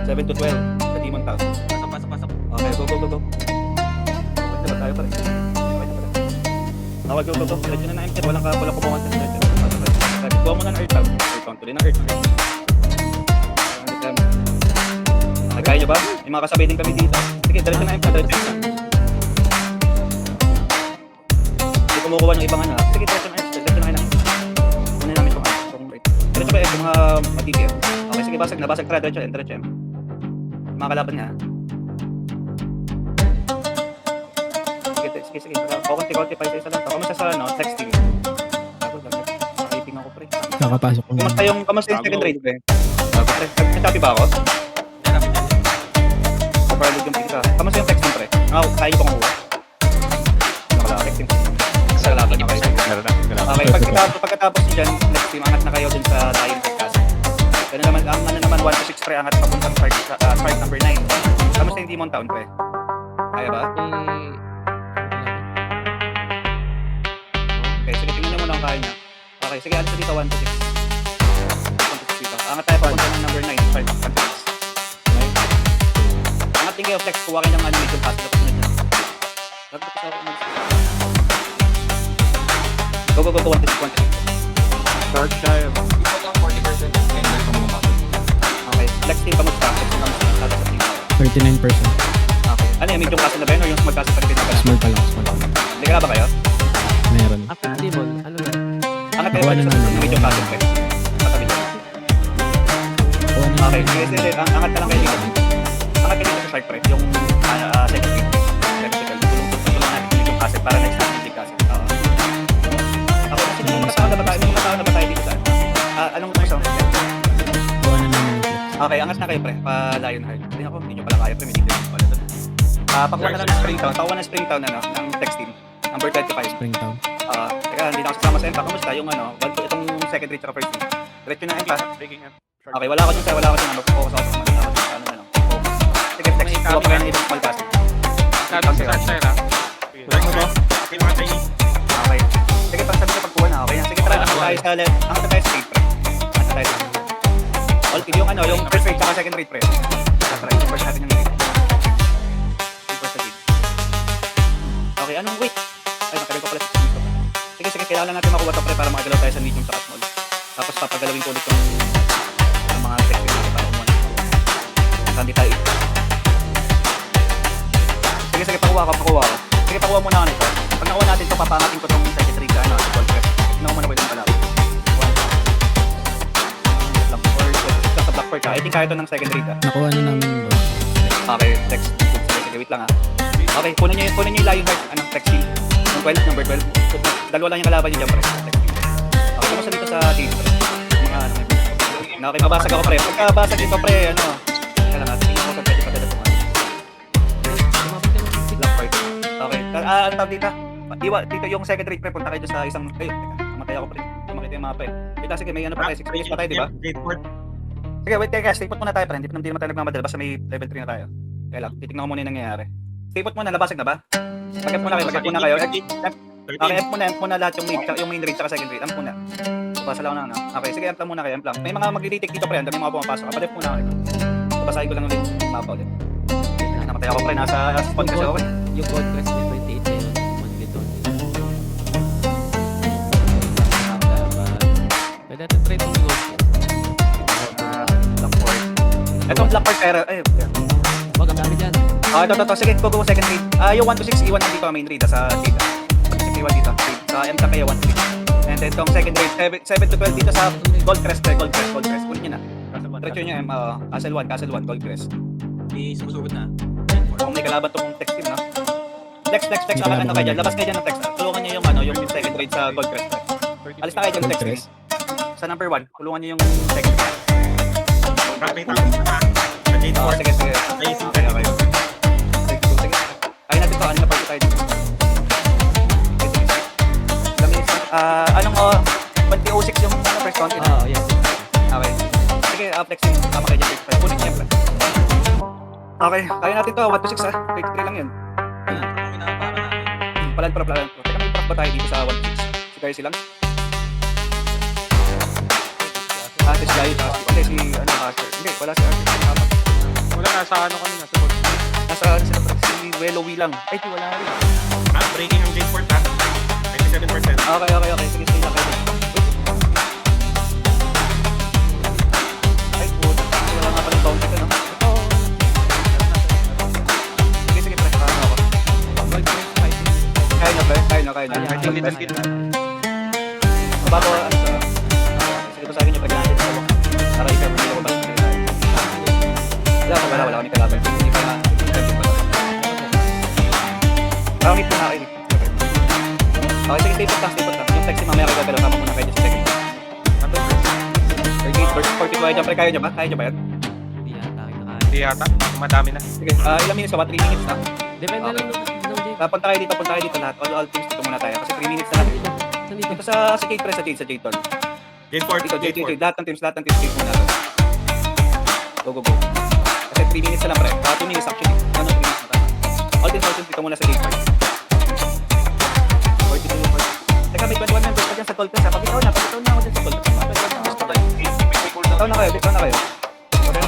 7 to 12 sa Demon Town. Pasok. Okay, go. Pwede ba tayo pa rin? Okay, go. Diretso na na MT. Walang kubukan sa diretso. Kuha mo na ng Earth Town. Earth Town, tuloy ng Earth Town. Kaya nyo ba? May mga kasabay din kami dito. Sige, diretso na MT. Diretso na. Hindi kumukuha ng ibang ano. Sige, diretso na MT. Diretso na kayo lang. Kunin namin itong Earth. Diretso ba yung mga matitira? Okay, sige, nabasag. Tara, diretso M. Mga kalaban niya. Sige. Konti pa isa lang. Kamusta sa texting? Nakaiting ako pre. Nakapasok ko na. Kamusta yung second rate pre? Nagsabi ba ako? Overload yung pizza. Kamusta yung texting pre? Kaya ko kumuha. Texting. Sa kalaban na kayo. Okay, pagkatapos nyo dyan, next team, angat na kayo dun sa Lion Podcast. Ganun naman, ang ano naman 1 to 6 pre, angat papuntang start number 9. Kamusta yung Demon Town pre? Kaya ba? Okay, sige, tingnan nyo muna ang kaya niya. Okay, sige, ano dito, 1 to 6. 1 to 6 dito. Angat tayo papunta ng number 9, start 1 to 6. Okay? Angat din kayo, flex, kuha kayo ng ano, medium pass, dapat na dyan. Lagbat ko sa ako, Go, 1 to 6. Start tayo. Ipag ang 40% ender sa mga bago. Okay, flex team kamusta? Flex team kamusta? 39%. Okay. Ano yung medium pass na ba yun, o yung small pass na rin ba? Small pa lang. Hindi ka ba kayo? Meron. Demon, ano na? Angat kayo Nakuha na sa namin. medium pass pre. Katabi dyan. Okay, sige, angat ka lang kayo dito. Angat ka dito sa start pre, yung second team. Tulungan natin yung medium pass para next time hindi kasi. Ako, sino mga tao na ba tayo dito saan? Anong gusto? Kuha na namin. Okay, angat na kayo pre, pa-Lion Heart. Hindi nyo pala kaya pre, may dito yung pala doon. Pakuha na lang ng Springtown, ng text team, number 25. Springtown. Teka, hindi na ako sasama sa MPA. Kamusta yung itong second reach at first team? Diretso na MPA. Okay, wala ako dyan, mag-focus ako sa mga ano na lang. Sige, text, kuha pa kayo ng ibang small pass. Okay. Sige, pagsabi sa pagkuha na, okay na. Sige, tara, angat tayo sa left. Angat tayo sa straight pre. Angat tayo sa all kill yung yung first rate at second rate pre. Tara, first natin yung rate. First rate. Okay, anong wait? Ay, matagal ko pala sa dito. Sige, kailangan natin makuha ito pre para makagalaw tayo sa medium sa small. Tapos papagalawin ko ulit yung mga section natin para umuha. Hindi tayo. Sige, pakuha ko. Sige, pakuha muna ako nito. Pag nakuha natin ito, papangatin ko itong second rate sa gold prep. Tignan ko muna ko yung pala. Black Fork. I think kaya ito ng second rate. Nakuha na namin. Okay, text. Sige, wait lang Okay, kunin nyo yung Lion Heart, text team. Yung 12, number 12. Dalawa lang yung kalaban nyo dyan, pre. Text team. Okay, kamusta dito sa team, pre? Mga okay, mabasag ako, pre. Pagkabasag dito, pre, kaya lang natin. Tingnan ko kung pwede pa dala ito. Black Fork. Okay, ano tawag dito? Dito yung second rate, pre. Punta kayo sa isang, mamatay ako, pre. Makita yung mapa, Dito, sige, may pa tayo. 6 minutes pa tayo, di ba? Sige, wait, stay put muna tayo, pre. Hindi naman tayo nagmamadala. Basta may level 3 na tayo. Kaya lang, titignan ko muna yung nangyayari. Stay put muna, nabasag na ba? Mag-F muna kayo. Okay, F muna lahat yung main rate sa second rate. Amp muna. Basa lang na. Okay, sige, amp lang muna kayo. May mga mag-retake dito, pre. Ang dami mga pumapasok. Kapalif muna kayo. Basahin ko lang ulit yung mapa ulit. Namatay ako, pre. Nasa spawn kasi ako, Yung gold quest ni 28 na yun. Mag-return. Pwede natin try itong gold quest. Black Fork. Itong Black Fork, pero, Wag, ang dami dyan. ito. Sige, go second read. Yung 1 to 6, iwan na dito ang main read sa data. Iwan dito. Sa MTAC kayo, 1 to 6. And then, itong second read, 7 to 12 dito sa Gold Crest. Ulit nyo na. Diretso nyo, Castle 1, Gold Crest. Sumusugod na. Kung may kalaban itong text team, no? Flex. Ano kayo dyan? Labas kayo dyan ng text. Tulungan nyo yung second read sa Gold Crest. Alis na kayo dyan ng text team. Sa number 1, tulungan nyo yung second read. Sige. Okay. Kaya natin ito, ano na party tayo dito. Anong 2006 yung first count? Yes. Okay. Sige, flexing. Tama kayo dyan. Kunin niya, pre. Okay, kaya natin ito. 1 to 6 23 lang yun. Plan pro. Teka, may prof ba tayo dito sa 1-6? Si Garcia lang? Si Sky, hindi, si, ano, Master. Hindi, wala si Arthur. Wala, nasa ano kami, nasa box. Nasa, si Wellowy lang. Ay, di, wala rin. Breaking ang J4 ha. 97%. Okay. Sige, stay lang kayo. Ay, puta. Wala nga palang bounty ka, no? Sige, pre. Paano ako? Void Crest fighting. Kaya nyo, pre. Kaya nyo. Fighting little kid. Mababaw, ano sa... Sige ba sa akin yung pag-natin sa baka? Para i-cover nila ko ba? Wala akong ikalaban. Hindi pa na... Pangit mo na kayo. Okay, sige, stay put lang. Yung flexi mamaya kayo gagalaw. Tama muna kayo sa second. 38 versus 42 ay jump. Kaya nyo ba? Kaya nyo ba yan? Hindi yata akin nakaya. Hindi yata, madami na. Sige, ilang minutes ka ba? 3 minutes na? Depende Okay. lang ng date. Punta kayo dito lahat. All teams dito muna tayo. Kasi 3 minutes na lang. Saan dito? Dito sa Jade Press, sa Jade. J4, Dito, J4. Jade. Lahat ng teams Jade muna to. Go. Kasi 3 minutes na lang, pre. 2 minutes actually. 2 minutes na tayo. All teams dito muna sa Jade Press. 42. Teka, may 21 members pa dyan sa Gold Press. Pagkitaw na ako dyan sa Gold Press. Bitaw na kayo.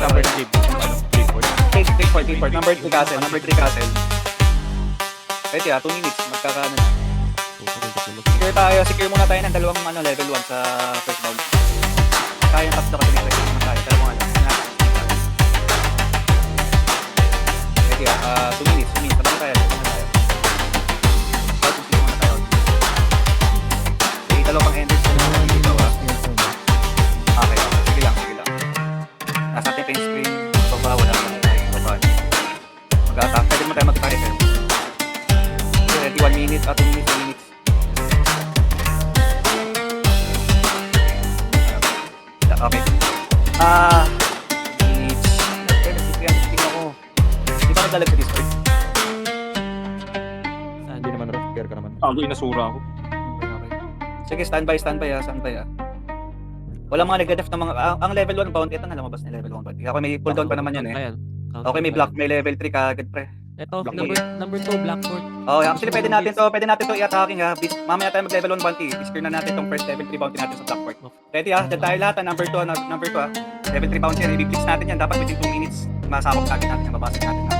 Number J4. Jade, number 3 castle. Pwede 2 minutes. Magkakaano na. Secure muna tayo ng dalawang level 1 sa first bound. Kaya yung top na kasi may muna tayo. Dalawang Pwede 2 minutes. Tapos tayo. Muna tayo. Okay, dalawang endings na naman dito. Okay. Sige lang. Nasa ating paint screen. Baba, wala. Baba. Mag-attack. Pwede mo tayo mag-target. 21 minutes, 2 minutes. Okay. Minutes. Tingnan ako. Di ba nagdalag sa Discord? Saan? Hindi naman repair ka naman. Ako, inasura ako. Okay. Sige, standby. Wala mga nag-def ng mga... Ang level 1 bounty, ito na lumabas na level 1 bounty. Ako may cooldown pa naman yan eh. Ayan. Okay, may block, may level 3 kagad pre. Ito, Block number 2, Blackboard. Oh, actually pwede natin to i-attacking ha. Mamaya tayo mag-level 1 bounty. I-secure na natin tong first level 3 bounty natin sa Blackboard. Ready ha? Diyan tayo lahat ha. Number 2 ha. Level 3 bounty yan. I-blitz natin yan. Dapat within 2 minutes. Masakop natin yan. Mabasag natin.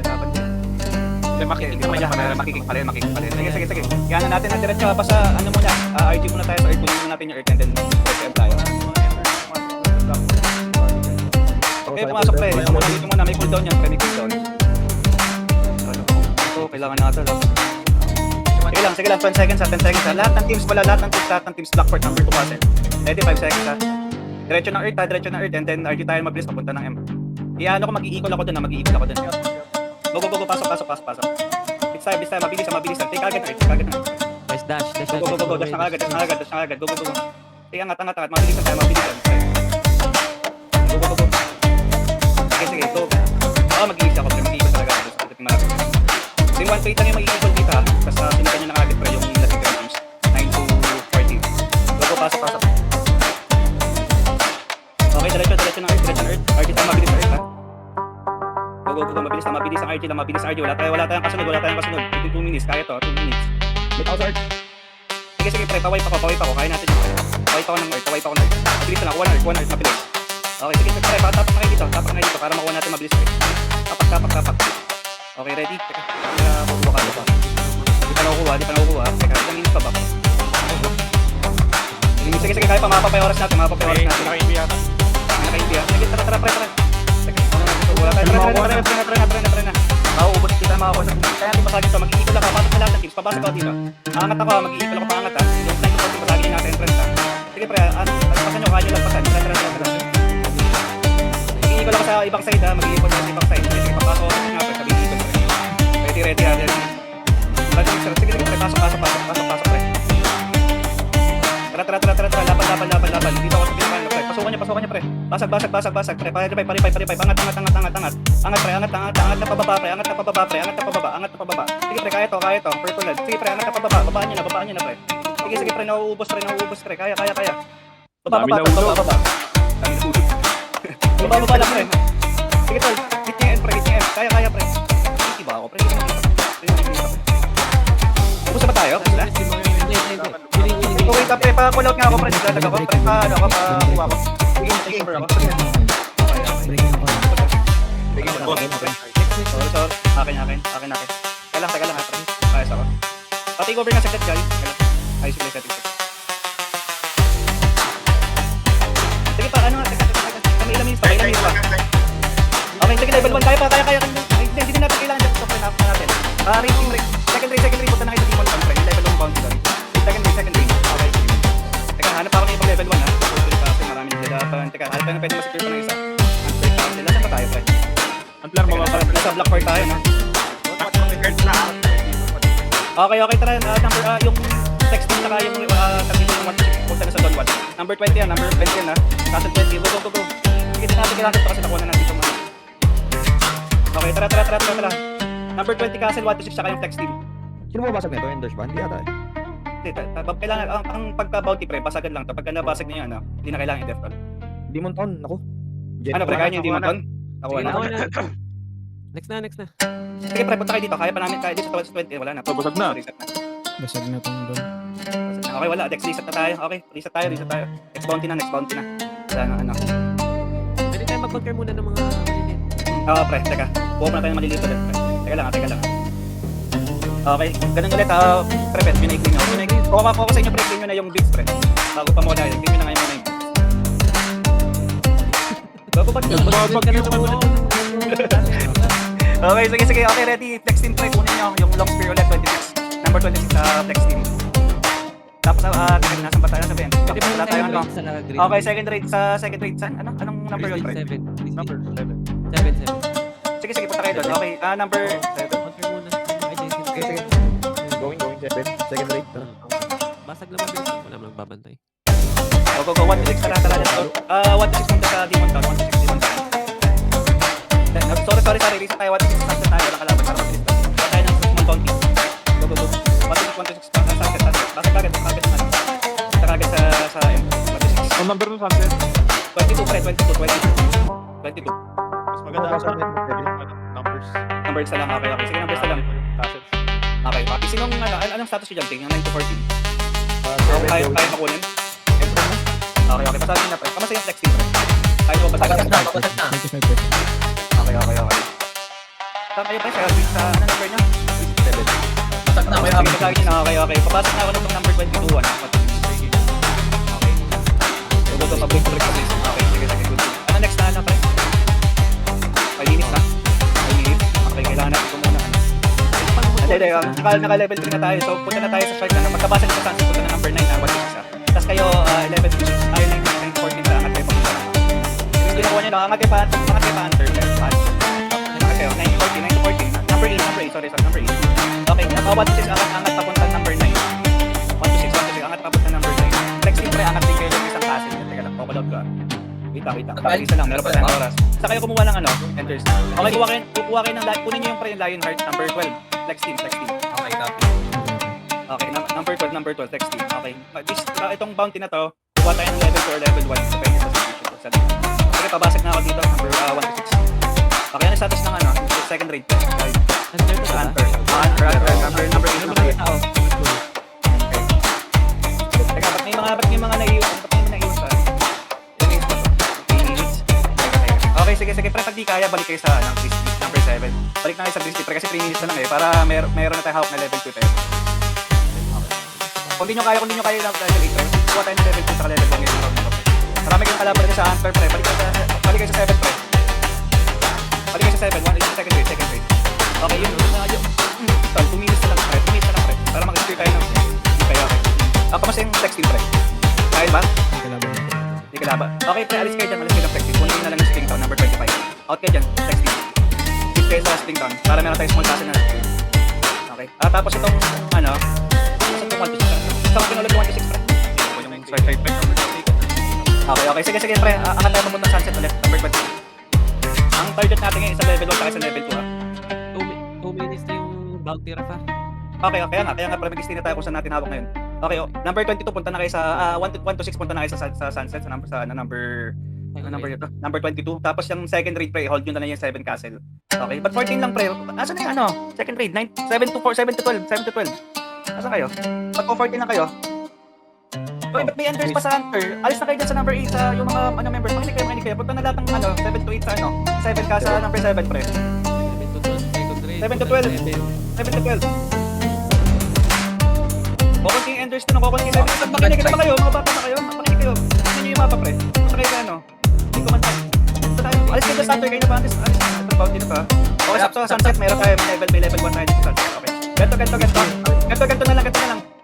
Dapat yan. Makikik pa rin. Sige. Kaya na natin na diretso pa sa ano muna. RG muna tayo sa earth. Kunin muna natin yung earth and then FM tayo. Okay, pumasok pre. Dito muna. May cooldown yan. May cooldown. Kailangan natin. Sige lang. 10 seconds ha. Lahat ng teams Blackboard number 2 kasi. Ready, 5 seconds ha. Diretso ng earth and then RG tayo mag-blitz papunta ng M. Iano ko, mag-i-equal ako dun. Go, pasok. Bits tayo, mabilis. Take agad na earth. Guys, dash. Go, dash na agad. Go. Take angat. Mabilis tayo. Go. Sige, go. Mag-i-equal ako. Mag-i-equal talaga. Yung 1 plate lang yung mag-i-equal dito ha. Tapos sinikan nyo na agad pa yung lasing games. 9 to 40. Go, pasok. Okay, diretso ng earth. RG tayo mabilis sa earth ha. Go, mabilis ang RG. Wala tayong kasunod. Within 2 minutes, kaya to, 2 minutes. Wait out, Art. Sige, pre, pawipe ako. Kaya natin yung pre. Pawipe ako ng earth. Mabilis na, 1 earth, mabilis. Okay, sige, pre, tapak na kayo dito para makuha natin mabilis, pre. Tapak. Okay, ready? Teka, kukuha ka ba? Di pa nakukuha. Teka, ilang minutes pa ba? Sige, kaya pa mapapay oras natin. Naka-invi yata. Sige, tara, pre. Teka, wala tayo, pre na. Mauubos kita, makakusap. Kaya natin pasagin to, mag-iikot lang, pasok na lahat ng teams, pabasok ako dito. Aangat ako, mag-iikot ako paangat ha. Yung flank ko, pasagin natin entrance ha. Sige pre, pasan nyo, kaya nyo lang pasan. Tara. Mag-iikot ako sa ibang side ha, mag-iikot ako sa ibang side. Sige, papasok ako nga pre, sabi iikot pre. Ready ha, Sige, pre, pasok pre. Tara, laban. Dito ako sa pinakain pre. Pasukan niya pre. Basag pre. Paripay. Angat na pababa. Sige pre, kaya to. Purple lad. Sige pre, angat na pababa. Babaan niyo na pre. Sige pre, nauubos pre. Kaya. Baba. Baba lang pre. Sige tol, hit niya end pre. Kaya pre. Iba ako pre. kayo? Sila? Okay, pre, pa-call out nga ako, pre. Lalag ako, pre. Ano ako, pa-kuha ko. Sige, take over ako. Break na ako. Sorry. Akin. Teka lang, pre. Ayos ako. Pa-take over nga saglit, guys. Teka lang. Ayos ulit settings. Sige pa, ano nga, teka. Ilang minutes pa. Okay, sige, level 1. Kaya. Hindi natin kailangan dyan. Stop na natin. Racing break. Second ray. Punta na kayo sa Demon Town, pre. Level 1 bounty doon. Second ray. Okay, sige. Teka, hanap pa ako ng ibang level 1, ha? Kasi marami nagdadapan. Teka, hanap tayo na pwede masecure na isa. Unbreak out. Saan ba tayo, pre? Amplar, mababalik. Nasa block 4 tayo, no? Okay, tara. Yung texting saka yung sabihin yung 1 punta na sa Don 1. Number 20 yan, ha? Castle 20. Go. Sige, natin kailangan ito kasi nakuha na natin itong okay, tara. Number 20 Castle 1 to 6 saka yung text team. Sino mabasag nito? Enders ba? Hindi yata eh. Kailangan, ang pagka-bounty pre, basagan lang. Pagka nabasag niya yan, hindi na kailangan i-death toll. Demon Town, ako. Ano pre, kaya niyo yung Demon Town? Ako Sige, na. nakuha na. Next na. Sige pre, punta kayo dito. Kaya pa namin, kaya dito sa 20. Wala na. Basag na. Reset na. Basag na tong doon. Okay, wala. Dex, reset na tayo. Okay, reset tayo. Next bounty na. Wala na, ano. Pwede tayo mag-bunker muna ng mga minute. Oo pre, teka. Buo na tayo ng maliliit ulit pre. Teka lang. Okay, ganun ulit pre, pinake nyo. Kuha ko sa inyo pre, clean nyo na yung bits pre. Bago pa muna yun, clean nyo na ngayon muna yung bits. Bago ba? Okay, sige. Okay, ready. Flex team pre, kunin nyo yung long spear ulit, 26. Number 26 flex team. Tapos, nasan ba tayo? Sabihin. Wala tayo, ano? Okay, second rate. Saan? Anong number yun, pre? 7. Number 11. 7. Sige, punta kayo doon. Okay, number 7. Bunker muna. Ay, Jason. Sige. Going. Second rate. Basag naman bilis. Wala mo nagbabantay. Go. 1 to 6 tara. 1 to 6 punta sa Demon Town. 1 to 6 Demon Town. Sorry. Reset tayo. 1 to 6 sunset tayo. Nakalaban para mabilis tayo. Punta tayo ng Demon Town team. Go. 1 to 6. Sunset. Basta kagad. Punta kagad sa 1 to 6. Ang number ng sunset. 22 pre. 22. Mas maganda ang sunset. Numbers. Numbers na lang. Okay. Sige, numbers na lang. Castles. Okay. Sinong, anong status yung jumping? Yung 9 to 14? Seven, Kaya going. makunin? Okay. Pasagin na pre. Kamasa yung text team pre. Kaya nyo ba pasagin? 35%. Okay. Saan kayo pa sa ano number niya? 7. Basag na, Sige, pasagin na. Okay. Papasok na ako nitong number 22. Sige. Okay. Go. Pablik. Okay, sige. Good. Ano next na pre? 5 minutes na? 5 minutes? Okay, kailangan natin ito muna. Hindi. Naka-level 3 na tayo. So, punta na tayo sa chart na. Pagkabasa nyo sa sunset, punta na number 9 na. 1 Tapos kayo, 11 to 6. Ayaw 9 to 14 na. Angat kayo papunta na. Yung ginawa nyo, angat kayo pa hunter. Angat kayo. 9 to 14. Number 8. Sorry. Number 8. Okay. 1 to 6. Angat papunta number 9. 1 to 6. Angat papunta number 9. Next team pre, angat din kayo ng isang castle. Teka lang. Call out ko. Wait lang. Isa lang. Meron pa tayong oras. Sa kayo kumuha ng enters. Okay, kukuha kayo ng kunin nyo yung pre yung Lionheart number 12. Next team. Okay, copy. Okay, number 12, text team. Okay. Itong bounty na to, kuha tayo ng level 4 or level 1. Depende sa situation. Okay, pabasag na ako dito. Number 1 to 6. Okay, ano status ng second rate? Hunter to ba? Hunter. Number 8. Okay. Teka, ba't may mga naiiwan? Ba't may naiiwan sa? Okay, sige. Pre, pag di kaya, balik kayo sa number 7. Balik na kayo sa Grizzly Pre kasi 3 minutes na lang para meron na tayo hawak na level 2 tayo. Kung di nyo kaya ng level 8 pre, kuha tayo ng level 2 sa level 1 ngayon. Marami kayong kalaban din sa Hunter pre, balik kayo sa 7 pre. Balik kayo sa 7, 1 is second rate. Okay, yun. 2 minutes na lang pre, para mag-secure tayo ng kaya. Kamusta yung text team pre? Kaya ba? Hindi ka laban. Okay pre, alis kayo ng text team. Kunin na lang yung Spring Town, number 25. Out kayo dyan, text team. Keep kayo sa Spring Town, para meron tayo small castle na. Okay. Tapos itong, itong 1 to 6. Isang pinulit 1 to 6 pre. Okay. Sige pre, angat tayo pamuntang sunset ulit, number 20. Ang target natin ngayon sa level 1 kaya sa level 2 ha. 2 minutes na yung bounty Rafa. Okay, kaya nga pre, mag-stay na tayo kung saan natin hawak ngayon. Okay, number 22 punta na kayo sa 1 to 6 punta na kayo sa sunset sa number ito. Number 22. Tapos yung second raid pre, hold nyo na lang yung 7 castle. Okay, but 14 lang pre. Nasaan na yung second raid? 7 to 12. Nasaan kayo? Mag-14 lang kayo. Okay, ba't may enters pa sa Hunter? Alis na kayo dyan sa number 8 sa yung mga members. Makinig kayo. Punta na lahat ng 7 to 8 sa 7 ka sa number 7, pre. 7 to 12. 7 to 12. Kukunti yung enders to, kukunti yung 7. Makinig naman kayo, mga bata na kayo. Makinig kayo. Tignan nyo yung mapa, pre. Punta kayo sa Hindi ko man alis kayo sa Hunter kayo na ba? Alis na. Ito, bounty na pa. Okay, sakto sa sunset. Meron tayo. May level 1 tayo sa sunset. Okay. Ganto na lang.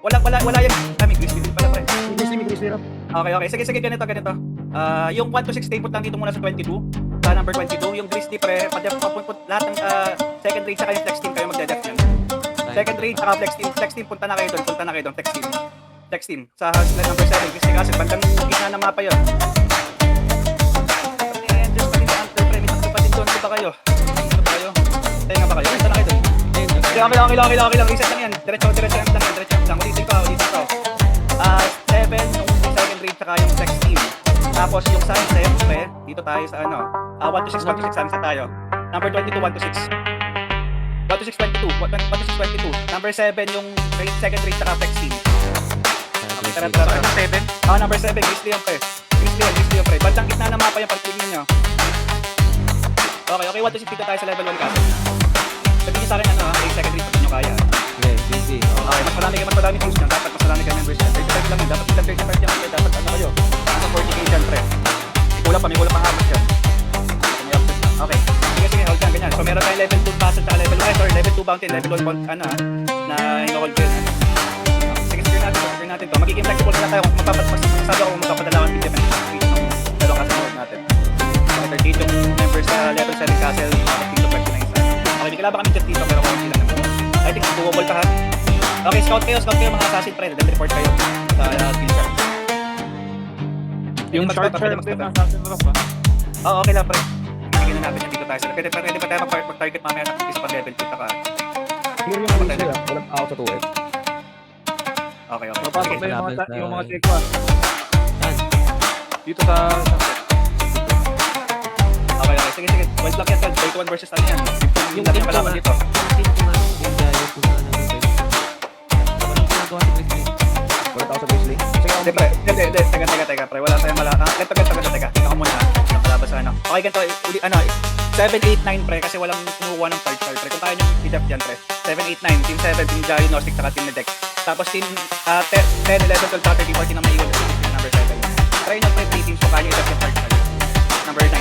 Wala yung grizzly pala, pre. Okay. Sige, ganito. Yung 1 to 16, punta dito muna sa 22. Sa number 22. Yung grizzly, pre, lahat ng second rate saka yung flex team kayo magdedef yan. Second rate saka flex team, punta na kayo doon, flex team. Sa number 7, grizzly kasi bandang gitna ng mapa yun. Just pa din sa Hunter, pre, may pa din doon. Dito ba kayo? Tenga ba kayo? Ito na kayo doon. Okay lang. Reset lang yan. Diretso lang. Ulitin ko. 7 yung second rate saka yung flex team. Tapos yung sunset, pre, dito tayo sa 1 to 6 sunset tayo. Number 22, 1 to 6. 1 to 6, 22. Number 7 yung second rate saka flex team. Okay, tara. Number 7, grizzly yung pre. Grizzly yung pre. Bandang gitna na mapa yung pag-tignan nyo. Okay, 1 to 6 dito tayo sa level 1 kasi. Sabihin nyo sa akin yung second rate pag nyo kaya. Okay, mas marami teams nyo. Dapat mas marami kayo members nyo. 35 lang yun. Dapat ilang 35 yan. Dapat kayo. Nasa 40k dyan, pre. May kulang pang habas yan. Okay. Sige, hold yan, ganyan. So meron tayong level 2 passage at level 1. Level 2 bounty, level 1 na hino-hold yun. Sige, natin to. Magiging flexible na tayo kung magsasabi ako kung magpapadalawan ng defense ng dalawang kasunod natin. Okay, 38 yung members sa level 7 castle. Dito 29 sa. Okay, di kailangan kami dito pero kung sila naman. I think doable ka ha. Okay, scout kayo mga assassin pre. Then report kayo sa field card. Yung short term din ng assassin drop ba? Oo, okay lang pre. Bigyan na natin yan dito tayo. Pwede pa tayo mag-target mamaya ng is pang level 2 ka. Clear yung mga sila. Walang out sa 2F. Okay. Papasok Sige. na yung mga check 1. Dito sa Okay. Sige. Wild block yan. 1 versus ano yan. Yung natin kalaban dito. Walang out sa grizzly. Hindi pre. Teka pre. Wala tayong Teka. Tingnan ko muna ha. Nakalaban sa Okay, ganito. 7, 8, 9 pre. Kasi walang kumukuha ng third pre. Kung kaya nyo i-def yan pre. 7, 8, 9. Team 7, Team Diagnostic, saka Team Nedek. Tapos team 10, 11, 12, 13, 14 na may iwan. Number 7. Try nyo pre 3 teams kung kaya nyo i-def yung third pre. Number 9.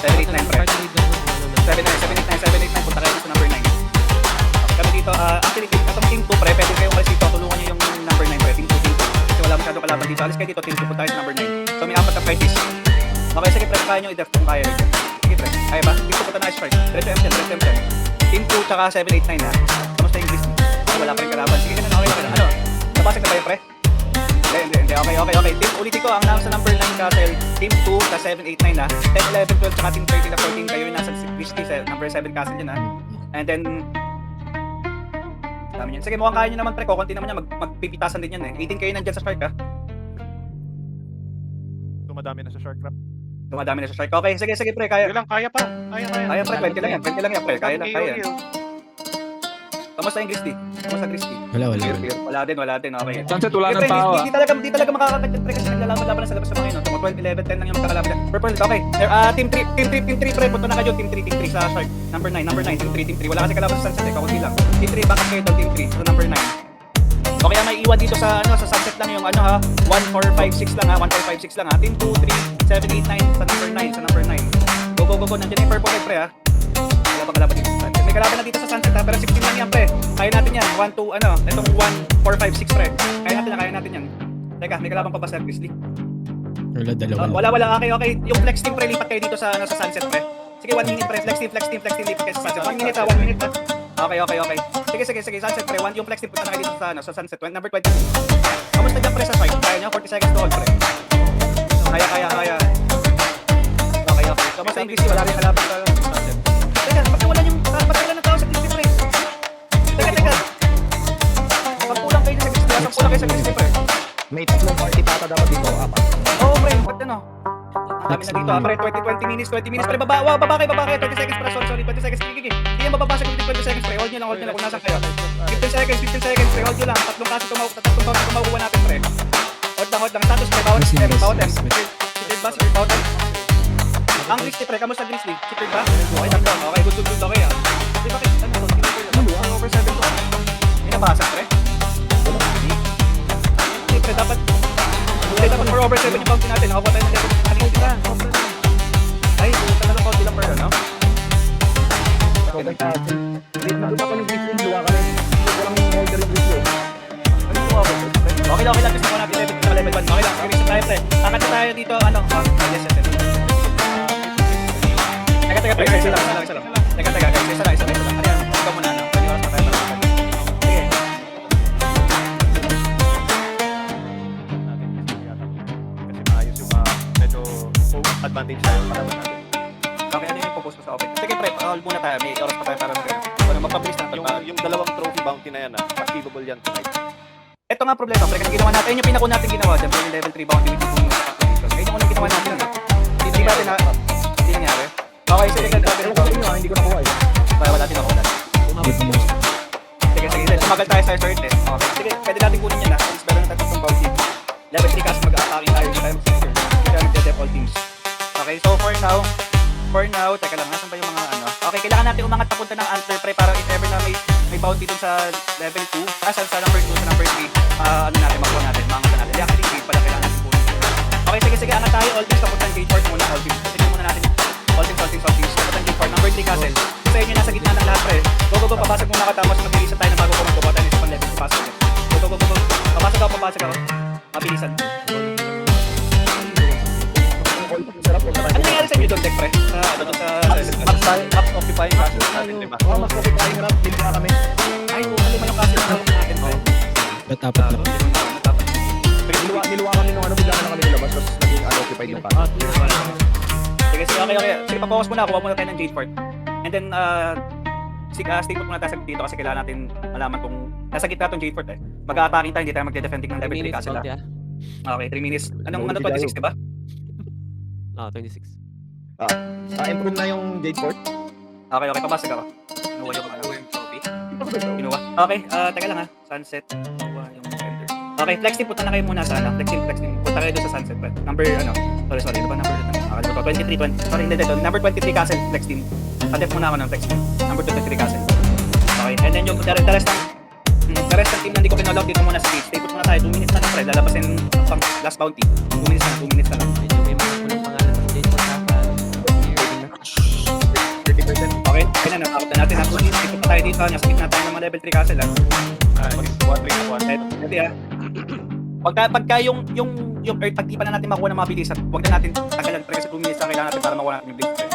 7, 8, 9 pre. 7, 8, 9. Punta kayo sa number 9. Kami dito, actually, itong team 2 pre, pwede kayo kasi dito, tulungan nyo yung number 9 pre, team 2. Kasi wala masyadong kalaban dito. Alis kayo dito, team 2, punta kayo sa number 9. So may 4 na fighties. Okay, sige pre, kaya nyo i-def kung kaya dito. Sige pre, kaya ba? Team 2 punta na i-strike. Diretso M10. Team 2 tsaka 7, 8, 9 ha. Kamusta yung Grizzly? Wala pa rin kalaban. Sige, okay. Nabasag na ba yun pre? Hindi. Okay. Team, ulitin ko, ang nasa number 9 castle, team 2 sa 7, 8, 9 ha. 10, 11, 12 tsaka team 13 na 14 kayo yung nasa Grizzly sa number 7 castle yun ha. And then dami yan. Sige, mukhang kaya nyo naman pre, kukunti naman yan, magpipitasan din yan eh. 18 kayo nandyan sa strike ha. dumadami na sa shark trap. Dumadami na sa strike. Okay, sige pre, kaya. Kaya pa. Kaya pre, 20 lang yan pre, kaya. Kamusta yung Grizzly? Wala. Wala din, okay. Sunset wala Pre, nang tao Hindi talaga makakakagad pre kasi naglalaban sa labas sa mga yun. 12, 11, 10 lang yung magkakalaban. Purple, okay. Team 3 pre, punta na kayo, team 3 sa shark. Number 9, team 3. Wala kasi kalaban sa sunset eh, kakunti lang. Team 3, backup kayo doon, team 3, so number 9. Okay, may iwan dito sa sa sunset lang yung 1, 4, 5, 6 lang ha, 1, 4, 5, 6 lang ha. Team 2, 3, 7, 8, 9 sa number 9. Go. Nandiyan yung purple pre ha. Wala bang kalaban dito sa sunset? May kalaban na dito sa sunset ha, pero 16 lang yan pre. Kaya natin yan, 1, 2, itong 1, 4, 5, 6 pre. Kaya natin yan. Teka, may kalaban pa ba sa Grizzly? Wala, dalawa. Wala. Okay. Yung flex team pre, lipat kayo dito sa sunset pre. Sige, 1 minute pre. Flex team, lipat kayo sa sunset. 1 minute ha. Okay. Sige, sunset pre. Yung flex team punta na kayo dito sa sunset. Number 20. Kamusta dyan pre sa strike? Kaya nyo? 40 seconds to hold pre. Kaya. Okay. Kamusta yung Grizzly? Wala rin kalaban sa sunset. Teka, ba't wala ng tao sa Grizzly pre? Teka. Pagkulang kayo sa Grizzly pre. May tatlong party pata dapat dito. 4. Oo pre, ba't Dami na dito, pre, 20 minutes, pre, baba, 20 seconds, pre, sorry, 20 seconds, kiki. Hindi yan mababasa kung 20 seconds, pre, hold nyo lang kung nasa kayo. 15 seconds, pre, hold nyo lang, tatlong kaso makukuha natin, pre. Hold lang, status, pre, bawat M. Secret ba, secret bawat M? Ang Grizzly, pre, kamusta Grizzly? Secret ba? Okay, tatlo, okay, good, okay, ah. Di ba, ano, over 7 to, hindi nabasa, pre? Hindi, pre, dapat for over 7 yung bounty natin, nakakuha tayo ng level. Ay, talagang bounty lang per, no? Okay, nandun ako ng Grizzly, luwa ka rin. Walang holder yung Grizzly. Okay lang, kasi nakuha natin level 1. Okay lang, sige, reset tayo, pre. Angkat na tayo dito, ano? Yes. Teka, pre, isa lang. Teka, isa lang. Ano yan? Ikaw muna, ano? Paniwas na tayo para sige. Kasi maayos yung medyo advantage tayo para natin. Okay, ano yung focus mo sa open? Sige, pre, hold muna tayo. May oras pa tayo para para mapabilis na. Yung dalawang trophy bounty na yan, achievable yan tonight. Ito nga problema, pre, kasi ginawa natin. Ayun yung pinako natin ginawa. Diyan, yung level 3 bounty with yung ayun yung unang ginawa natin. Hindi ba natin hindi nangyari? Okay, sige, Hindi ko nakuha eh. wala din ako. Sige, tumagal tayo sa start eh. Okay, sige, pwede natin kunin yan since meron na tatlong bounty. Level 3 kasi mag-attacking tayo, hindi tayo mag-secure. Hindi tayo mag-default teams. Okay, so for now, teka lang, nasan ba yung mga ano? Okay, kailangan natin umangat papunta ng Antler, pre, para if ever na may bounty dun sa level 2, sa number 2, sa number 3, ano natin, makuha natin, mangat natin. Hindi, actually, gate pala kailangan natin kunin. Okay, sige, angat tayo, all teams, papunta ng gate port muna, all teams. Sige muna natin, all teams, papunta ng gate port, number 3 castle. Sa inyo, nasa gitna ng lahat, pre. Go, papasok muna ka, tapos mag-release tayo ng bago ko magkuha tayo ng isang level, papasok. Go. Papasok ako. Mabilisan. Ano nangyari sa inyo doon, Tech, pre? Sa occupying castle natin, di ba? Mas occupying rap, hindi na kami. Ay, lima yung castle na natin, pre. Apat na. Niluwa kami nung bigla na kami nilabas, tapos naging unoccupied yung castle. Sige, okay. Sige, papocus muna. Kuha muna tayo ng Jade Fort. And then, stay put muna tayo dito kasi kailangan natin malaman kung nasa gitna itong Jade Fort eh. Mag-a-attacking tayo, hindi tayo mag-defending ng level 3 castle. Okay, 3 minutes. Anong 26, diba? 26. Improve na yung Jade Fort. Okay, papasok ako. Kinuha yung trophy. Kinuha. Okay, teka lang ha. Sunset. Kinuha yung ender. Okay, flex team, punta na kayo muna sa flex team. Punta kayo doon sa sunset. Number, sorry, ano ba number doon? Nakalimutan ko. 23, 20. Sorry, hindi. Number 23 castle, flex team. Attempt muna ako ng flex team. Number 23 castle. Okay, and then yung the rest ng team na hindi ko pinolog dito muna sa gate. Stay put muna tayo. 2 minutes na lang, pre. Lalabasin pang last bounty. 2 minutes na lang. Medyo may mga kulang pangalan sa Jade Fort Okay, kaya na, nakakot na natin. Dito pa tayo dito. Nasa gitna tayo ng mga level 3 castle. Hindi ah. Pagka yung earth, pag di pa na natin makuha ng mga bilisan, huwag na natin tagalan, pre, kasi 2 minutes na kailangan natin para makuha natin yung bilisan.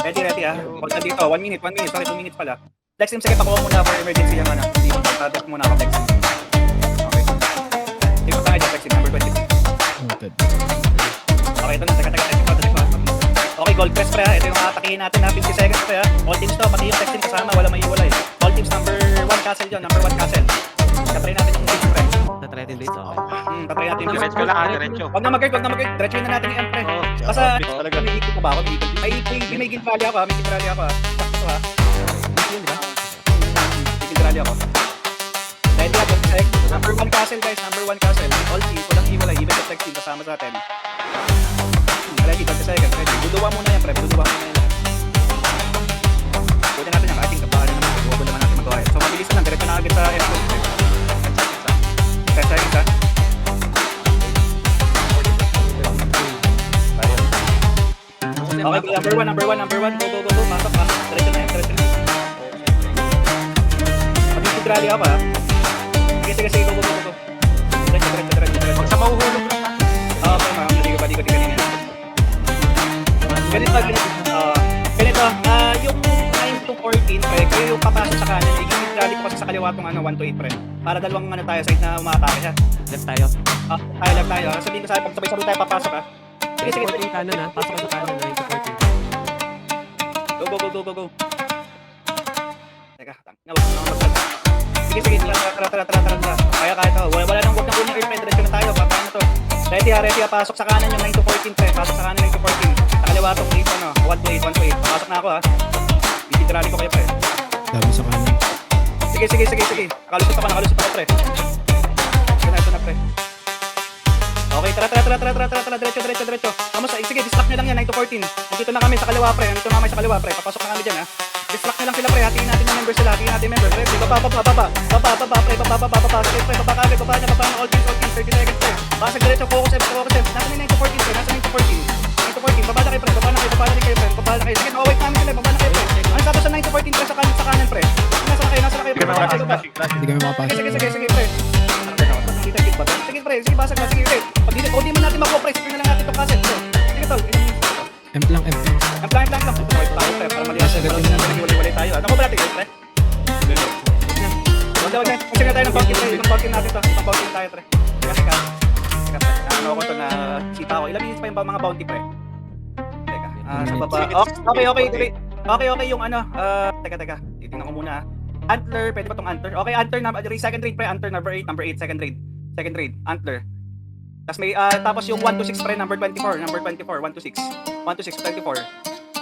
Ready ah. Huwag na dito, 1 minute, sorry, 2 minutes pala. Flex team, sige, pakuha muna for emergency yung ano. Hindi mo, tadak muna ako, flex team. Okay. Hindi ko tayo dyan, flex team, number 23. Noted. Okay, ito na, teka. Okay, gold press, pre ha. Ito yung atakihin natin na 50 seconds, pre ha. All teams to, pati yung flex team kasama, wala may iwalay. All teams number 1 castle dyan, number 1 castle. Tatry natin yung team, pre. Tatry natin dito. Tatry natin yung Diretso lang, diretso. Huwag na mag-guard. Diretsuhin na natin yung pre. Basta, may higit pa ba ako? May guild rally ako ha. Sakto ha. Yun, di ba? May guild rally ako. Dahil nga, check. Number 1 castle, guys. Number 1 castle. All teams, walang iwalay. Even the flex team kasama sa atin. Wala, 30 seconds. Ready. Buduwa muna yan, pre. Pwede natin yan. I think, kapahan na naman. Buduwa naman natin magawa. So, mabilisan lang. Diretso na agad sa F2. 10 seconds ha. Okay, number one. Go. Pasok. Diretso na yan. Pag-isip rally ako ha. Sige, go. Diretso. Pag sa mahuhulog lang ha. Okay, ma'am. Hindi ko kanina. Ganito, yung 9 to 14, pre, kayo yung papasok sa kanan. I-give rally ko kasi sa kaliwa itong 1 to 8, pre. Para dalawang tayo, side na umatake siya. Left tayo. Left tayo. Sabihin ko sa'yo, pag sabay-sabay tayo papasok ha. Sige. Kanan ha. Pasok ka sa kanan na 9 to 14. Go. Teka, nawag na magsalita. Sige, tara. Kaya to. Wala nang huwag na kunin, diretso na tayo. Papaano to? Ready, pasok sa kanan yung 9 to 14, pre. Pasok sa kanan 9 to 14. Sa kaliwa to, 8, 1 to 8, 1 to 8. Pasok na ako, ha. Titiranin ko kayo, pre. Dami sa kanan. Sige. Nakalusot ako, pre. Ito na, pre. Okay, tara. Diretso. Kamusta? Sige, distract nyo lang yan, 9 to 14. Nandito na kami sa kaliwa, pre. Papasok na kami dyan, ha. Distract nyo lang sila, pre. Hatiin natin yung members sila. Pre. Baba. Pre. Sige, pre. Baba na. All teams. 30 seconds, pre. Basag diretso, focus. Nasa 9 to 14, pre. 9 to 14. Baba na kayo, pre. Baba na kayo. Sige, wait namin sila. Baba na kayo, pre. Ano status sa 9 to 14, pre? Sa kanan, pre. Nasa na kayo, pre. Baba. Hindi kami makapasok. Sige, pre. Sige, pre. Sige, basag na. Sige, pre. Pag di man natin makuha, sige na lang natin itong cassette, pre. Sige, tol. Amp lang. Ang plan. Wait tayo, pre. Para maliwas. Wala tayo. Ano ko ba natin, pre? Wag na. Kasi na tayo ng bounty, pre. Itong bounty natin to. Itong bounty tayo, pre. Teka, pre. Ano ko to na sita ko. Ilang minutes pa yung mga bounty, pre? Teka. Sa baba. Okay, yung ano. Teka. Titingnan ko muna. Antler, pwede ba tong Antler? Okay, Antler, second read, pre. Antler, number 8, second read. Antler. Tapos yung 1 to 6, pre, number 24, 1 to 6, 24.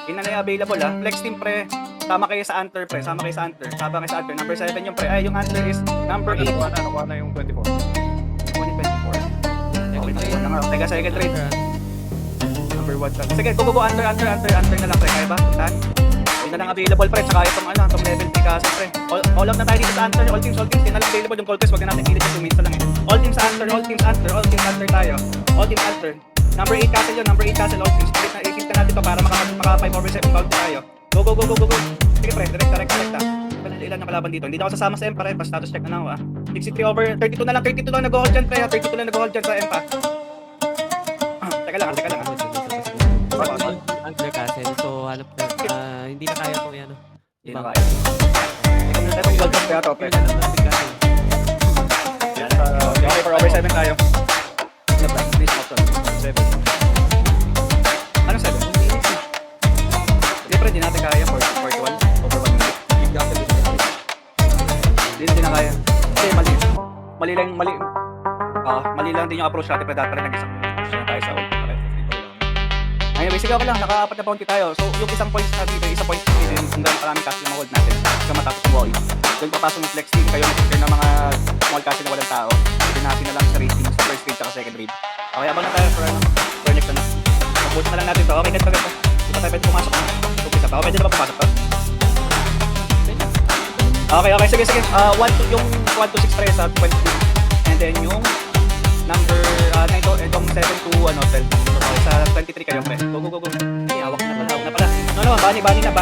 Yun na yung available, ha. Flex team, pre. Sama kayo sa Antler, pre. Number 7 yung pre. Yung Antler is number 8. Nakuha na yung 24. 24. Teka, second read. Number 1. Sige, go, Antler na lang, pre. Kaya ba? Puntahan? Yun na lang available, pre. Tsaka itong level 3 kasi, pre. All out na tayo dito sa Antler. All teams. Yun na lang available yung call quest. Wag na natin pilit yung 2 minutes na lang, eh. All teams Antler tayo. All teams Antler. Number 8 castle, all teams. Ipilit na natin to para maka 5 over 7 bound tayo. Go. Sige, pre. Direct. Ilan yung kalaban dito? Hindi na ako sasama sa M, pare. Status check na lang ako, 63 over 32 na lang nag-hold dyan, pre. 32 na nag-hold dyan sa M, pa. Teka lang. Under castle. So, hanap na. Hindi na kaya itong yan. Hindi na kaya. Itong gold cup kaya to, pre. Okay, for over 7 tayo. Please, option. 7. Anong 7? Hindi, pre, di natin kaya. 41. Over 1 minute. Hindi na kaya. Kasi mali lang din yung approach natin, pre. Dapat rin nag-isang approach na tayo sa ult. Anyway, sige, okay lang. Naka-4 na bounty tayo. So, yung isang points na dito, kung gano'n maraming castle na hold natin. Kasi matapos yung wall. Doon papasok yung flex team. Kayo mag-share ng mga small castle na walang tao. Pinasi na lang sa rating sa first raid at second raid. Okay, abang na tayo for next na. Mag-boot na lang natin to. Okay, ganito. Dito tayo pwede pumasok na. Tupisa pa. Okay, pwede na ba pumasok to? Okay, sige. Yung 1 to 6 pre sa 22. And then yung number, itong 7 to 12. Okay, sa 23 kayo, pre. Go. Okay, hawak na pala. No, bani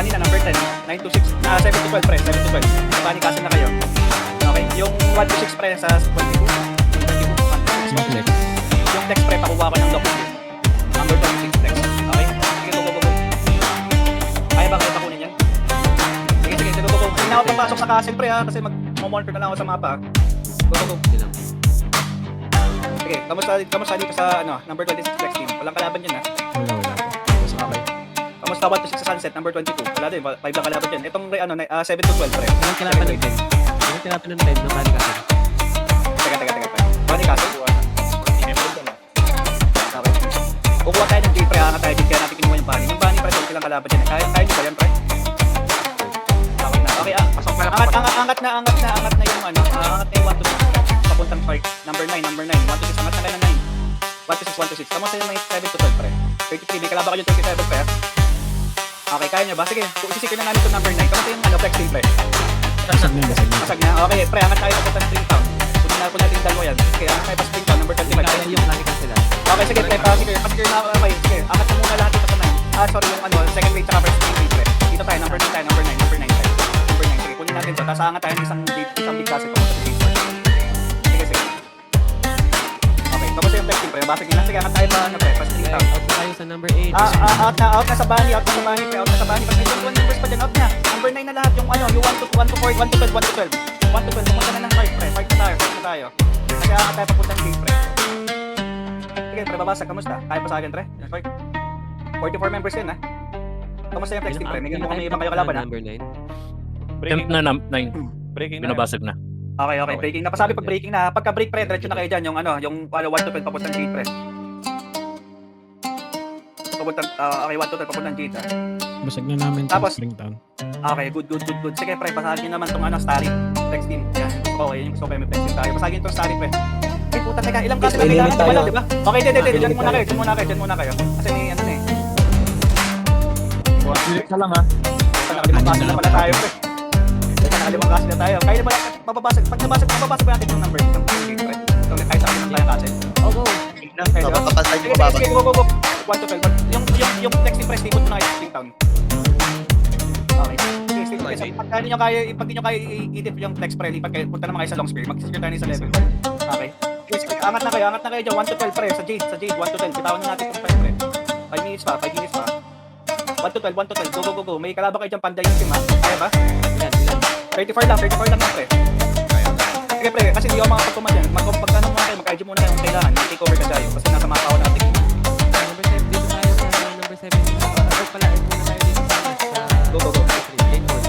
na, number 10. 9 to 6, 7 to 12, pre. 7 to 12. Bani castle na kayo. Okay, yung 1 to 6, pre, sa 22. Flex. Yung text, pre, pakuha ko ng lock. Number 26 text. Okay? Sige, go. Kaya ba kayo pakunin yan? Sige, go. Hindi na ako papasok sa castle, pre, ha? Kasi mag-monitor na lang ako sa mapa. Go. Sige, kamusta dito sa number 26 flex team? Walang kalaban yan, ha? Wala po. Okay. Kamusta 1 to 6 sa sunset, number 22? Wala din, 5 lang kalaban yan. Itong 7 to 12, pre. Anong kailangan ng time? Anong kailangan ng time ng bani castle? Teka. Bani castle? Okay. Kukuha tayo ng J-pre, angat tayo dito. Kaya natin kinuha yung bani. Yung bani, pre, 12 lang kalaban yan. Kaya nyo ba yan, pre? Okay na. Okay, angat na yung angat na yung 1 to 6. Papuntang park. Number 9. 1 to 6. Angat na kayo ng 9. 1 to 6. Kamusta yung may 7 to 12, pre? 33. May kalaban kayo yung 27, pre. Okay, kaya nyo ba? Sige, isisikir na namin itong number 9. Kamusta yung flex team, pre? Basag na. Masag na. Okay, pre, angat tayo papuntang Springtown. Kunin natin yung dalawa yan. Sige, angat tayo pa Springtown, number 25. Kaya yung bani castle. Okay, sige, pre, pasikir na. Okay, sige, angat na muna lahat dito sa 9. Sorry, yung second rate tsaka first rate, pre. Dito tayo, number 9, number 9. Sige, kunin natin ito. Tapos angat tayo ng isang big castle papunta sa gate. Sige. Okay, kamusta yung flex team, pre? Basag nila. Sige, angat tayo pa, pa Springtown. Out na tayo sa number 8. Out na sa bani, pre. Pag may 21 numbers pa dyan, out na. Number 9 na lahat, yung 1 to 4, 1 to 12. 1 to 12, pumunta na ng park, pre. Park na tayo. Kasi angat tayo papuntang gate, pre. Sige, pre, babasag. Kamusta? Kaya pa sa akin, pre? 44 members yan, ha? Kamusta yung flex team, pre? May ganun kami ibang kayo kalaban, ha? Number 9. Breaking na 9. Breaking na. Binabasag na. Okay, breaking na. Pasabi pag breaking na. Pagka break, pre, diretso na kayo dyan. Yung 1 to 12 papuntang gate, pre. papuntang, okay, 1 to 12, papuntang Jade, ha? Basag na namin sa Tapos- Springtown. Okay, good. Sige, pre, basagin naman tong Starry. Flex team. Yan, okay, yung gusto ko kayo may flex team tayo. Basagin tong Starry, pre. Ay, puta, teka, ilang kaso na kailangan Limit tayo. wala, di ba? Okay, dyan muna kayo. Kasi may ano na eh. Select na lang ha. Nakalimang kaso na pala tayo, pre. Nakalimang kaso na tayo. Kaya ba, mababasag ba natin yung number ng game, pre? So, kahit sa akin lang tayo kasi. Oh, go. Okay, so, Papapasay sige, mo ba? sige, go. 1 to 12. Yung flex team, pre, stipot mo na kayo sa Springtown. Okay. Sige. Pag di nyo kaya i-dip yung flex pre, lipat kayo, punta naman kayo sa long spear, mag-secure tayo sa level. Okay. Sige, angat na kayo dyan, 1 to 12 pre, sa Jade, 1 to 12, bitawan na natin yung pre. 5 minutes pa. 1 to 12, go. May kalaban kayo dyan, panda yung team ha, kaya ba? Ilan. 34 lang pre. Sige pre, kasi hindi ako makapagpuma dyan, pagkano muna kayo, mag-IG muna kayo kung kailangan, take over ka tayo, kasi nasa mapa ako natin. Number 7, dito tayo sa number 7. Or pala, muna tayo dito sa Go. Jade Fort.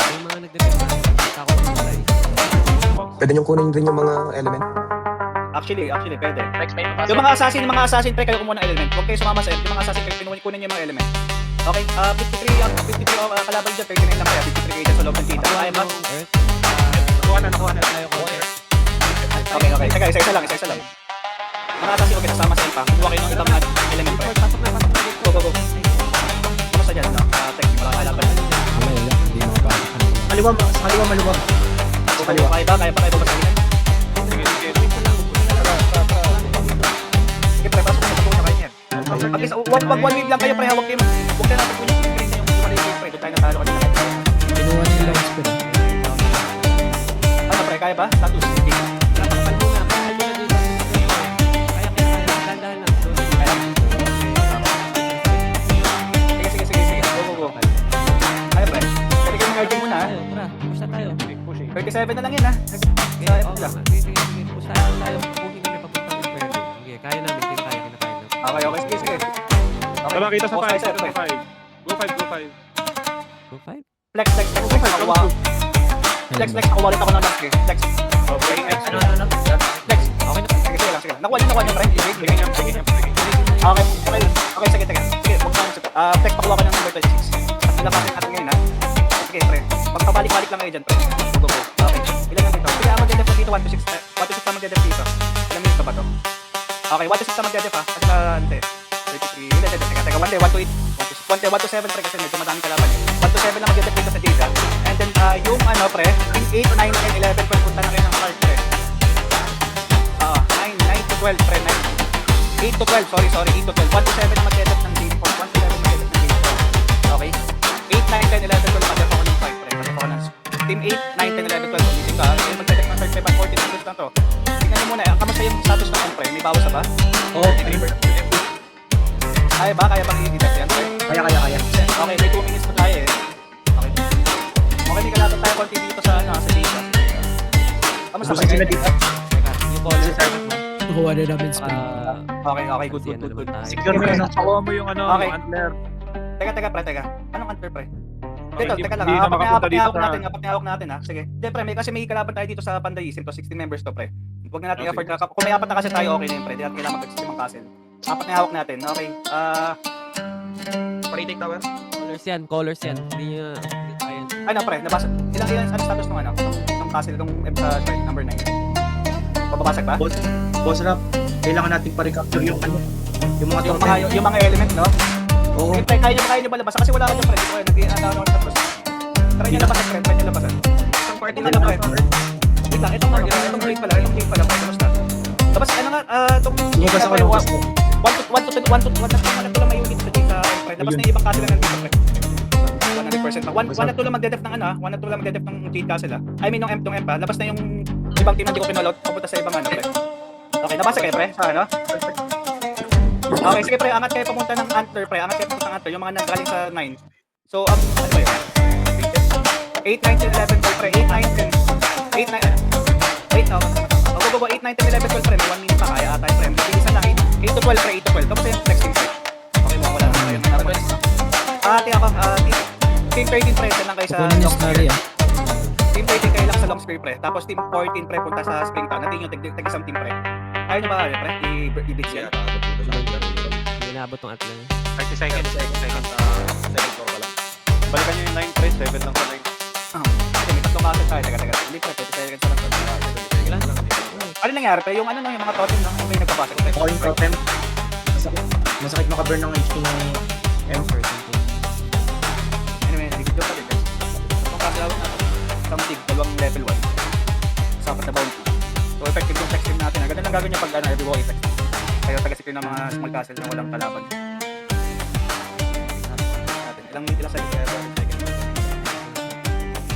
Yung mga nagdepend na ako na tayo. Pwede niyong kunin din yung mga element. Actually, pwede. Yung mga assassin pre, kayo kumuha ng element. Huwag kayo sumama sa yung mga assassin kayo, kunin yung mga element. Okay, 53 kalaban dyan, 39 lang kaya, 53 kayo dyan sa loob ng kita. Kaya ba? Earth. Nakuha na tayo. Okay. Teka, isa lang. Mga assassin ko kinasama sa ipa. Kuha kayo ng ibang element pre. Pasok na. Go. Kamusta dyan? Text, wala kalaban. Wala. Hindi makapasok. Kaliwa, maluwag. Kaya ba babasahin? Sige pre, pasok na sa kayo yan. At least, wag 1 week lang kayo pre, huwag na natin po yung screen na yung maliit pre, doon tayo natalo kanina. Kinuha nila yung spear. Ano pre, kaya ba? Status, hindi. Pakal muna dito. Kaya. Dahan-dahan lang. Sige. Go. Kaya pre, pwede kayo mag-guarding muna ha. Tara, push na tayo. 37 na lang yun ha. Sige, push tayo. Puhin kami papuntang Inferno. Sige, kaya namin. Kinakaya namin. Okay, sige. Tara, kita sa 5. Okay, sir, pre. Go 5. Go 5. Flex, nakuha. Flex, nakuha ulit ako ng last game. Flex. Okay, Flex. Okay na. Sige lang. Nakuha niyo, pre. Okay, sige. Sige, huwag na ako. Flex, pakuha ko ng number 26. At nilapasin natin ngayon, ha? Sige, pre. Pagpabalik-balik lang kayo dyan, pre. Go. Okay. Ilan lang dito? Sige, mag-dedef po dito. 1 to 6 na mag-dedef dito. Ilan minutes pa ba to? Okay, 1 to 6 na mag-dedef, ha? At hindi. 33. Teka. 1 to 7, pre, kasi medyo madaming kalaban. 1 to 7 lang mag-dedef dito sa Jade, ha? And then, yung pre, yung 8, 9, 10, 11, pre, punta na kayo ng card, pre. 9 to 12, pre. 8 to 12, sorry. 8 to 12. 1 to 7 na mag-edit ng Jade Fort. 1 to 7 mag-edit ng Jade Fort. Okay? 8, 9, 10, 11, 12 mag-edit ako ng 5, pre. Kasi ako ng Team 8, 9, 10, 11, 12. Ulitin ka. Kasi mag-edit ng 35 at 14 minutes lang to. Tingnan nyo muna. Kamusta yung status ng pre? May bawas na ba? Kaya bang i-detect yan, pre? Kaya. Okay, may 2 minutes na tayo eh. Okay, may kalaban tayo konti dito sa data. Kamusta ba? Sila dito. Teka, yung color sa Nakuha na namin spear. Okay, good. Secure mo yun. Nakuha mo yung Okay. yung antler. Teka, pre. Anong answer, pre? Okay, Teka lang. hindi na makapunta dito Apat na hawak natin, ha? Sige. Hindi, pre, kasi may kalaban tayo dito sa Pandayisim to 16 members to, pre. Huwag na natin Okay. effort na. Kung may apat na kasi tayo, okay na yun, pre. Hindi natin kailangan mag-system ang castle. Apat na hawak natin. Okay. colors yan. Hindi nyo kaya. Ano, pre? Nabasa. Ilang status ng ng castle, number 9. Bababasag ba? Boss Rap, kailangan natin pa-recapture yung mga totem. Yung mga element, no? Oo. Okay, pre, kaya nyo ba labasa? Kasi wala ako dyan, pre. Dito kayo, nag-i-ano ako sa process. Try nyo labasan, pre. Try nyo labasan. Isang party na lang, pre. Wait lang, itong gate pala, pre. Kamusta? Tapos, ano nga, itong Lumabas ako ng boss ko. 1 to lang may unit sa data, pre. Labas na yung ibang castle na nandito, pre. 100% na. 1 na 2 lang magdedef ng 1 na 2 lang magdedef ng Jade Castle, ha? I mean, ng M2 M pa. Labas na yung ibang team na hindi ko pinaload, papunta sa ibang pre. Okay, nabasa kayo, pre? Sa ano? Okay, sige, pre. Angat kayo papunta ng Antler, pre. Angat kayo papunta ng Antler. Yung mga nanggaling sa 9. So, ano ba yun? 8, 9, 10, 11, 12, pre. 8, 9, 10. 8, 9, 8, no? Go. 8, 9, 10, 11, 12, pre. May 1 minute pa. Kaya ata, pre. Bilisan lang. 8 to 12, pre. 8 to 12. Tapos yung next team, pre. Okay, wala na kayo. Ate ako, Team 13, pre. Saan lang kayo sa Kukunin yung long story spear. Team 13 kayo lang sa long spear, pre. Tapos Team 14, pre. Punta sa Springtown. Natin yung tag-isang team, pre. Kaya nyo ba, pre? I-beats yan. Hindi naabot ng atla. 30 seconds. 30 seconds. Second floor pa lang. Balikan nyo yung 9 pre, 7 lang sa 9. Kasi may tatlong castle tayo. Teka. Hindi pre, 30 seconds na lang. Sige lang. Ano nangyari pre? Yung ano lang, yung mga totem lang, may nagpapasok. Ako yung totem. Masakit makaburn ng HP ng M1. Anyway, nag-video pa din. Itong kasilawin natin. Isang tig, dalawang level 1. Sapat na bounty. So effective yung text team natin. Ganun lang gagawin niya pag ano, every walk effect. Kaya taga-secure ng mga small castle na walang kalaban. Ilang seconds kaya ba?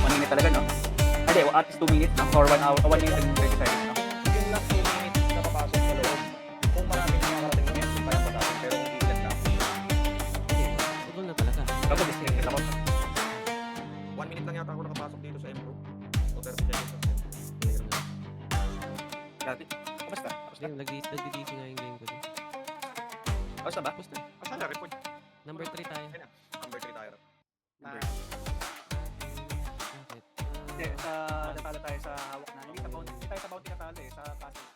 1 minute talaga, no? Hindi, at least 2 minutes, no? Or 1 hour, 1 minute and 30 seconds, no? Yung last 2 minutes na papasok sa loob. Kung maraming nakakarating ng MP, kaya pasasok. Pero kung ilan lang. Tugol na talaga. Kapag disconnect ako. 1 minute lang yata ako nakapasok dito sa M2. O 30 seconds lang. Dati. Kamusta? Tapos na? Nag-DC nga yung game ko din. Tapos na ba? Tapos na. Asan na report? Number 3 tayo. Number 3 tayo. Bakit? Hindi, sa natalo tayo sa hawak na. Hindi tayo sa bounty natalo eh, sa castle.